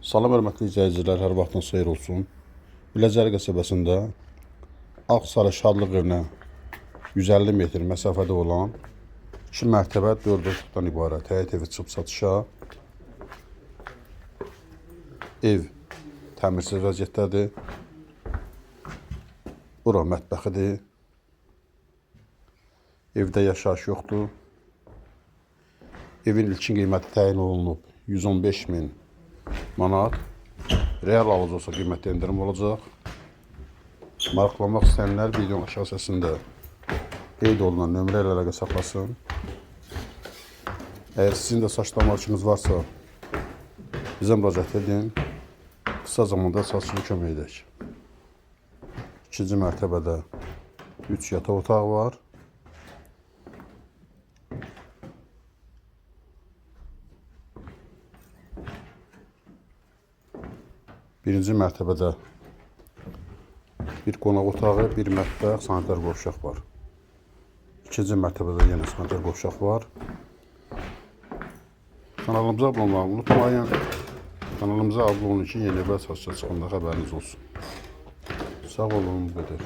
Salam hörmətli izləyicilər, hər vaxtınız xeyir olsun. Biləcəri qəsəbəsində Ağsarı Şadlıq evinə 150 metr məsafədə olan 2 mərtəbə 4 otaqdan ibarət həyət evi çıxıb satışa. Ev təmirsiz vəziyyətdədir. Bura mətbəxidir. Evdə yaşayış yoxdur. Evin ilkin qiyməti təyin olunub 115.000 manat. Real alıcı olsa qiymətdə endirim olacaq. Maraqlanmaq istəyənlər videonun aşağı hissəsində qeyd olunan nömrə ilə əlaqə saxlasın. Əgər sizin də saç damarçınız varsa bizə müraciət edin. Qısa zamanda saçını kömək edək. İkinci mərtəbədə 3 yataq otağı var. Birinci mərtəbədə bir qonaq otağı, bir mətbəx, sanitar qovşaq var. İkinci mərtəbədə yenə sanitar qovşaq var. Kanalımıza abunə olmayı unutmayın. Kanalımıza abunə olun ki, yeni və saçlar çıxanda xəbəriniz olsun. Sağ olun, bu qədər.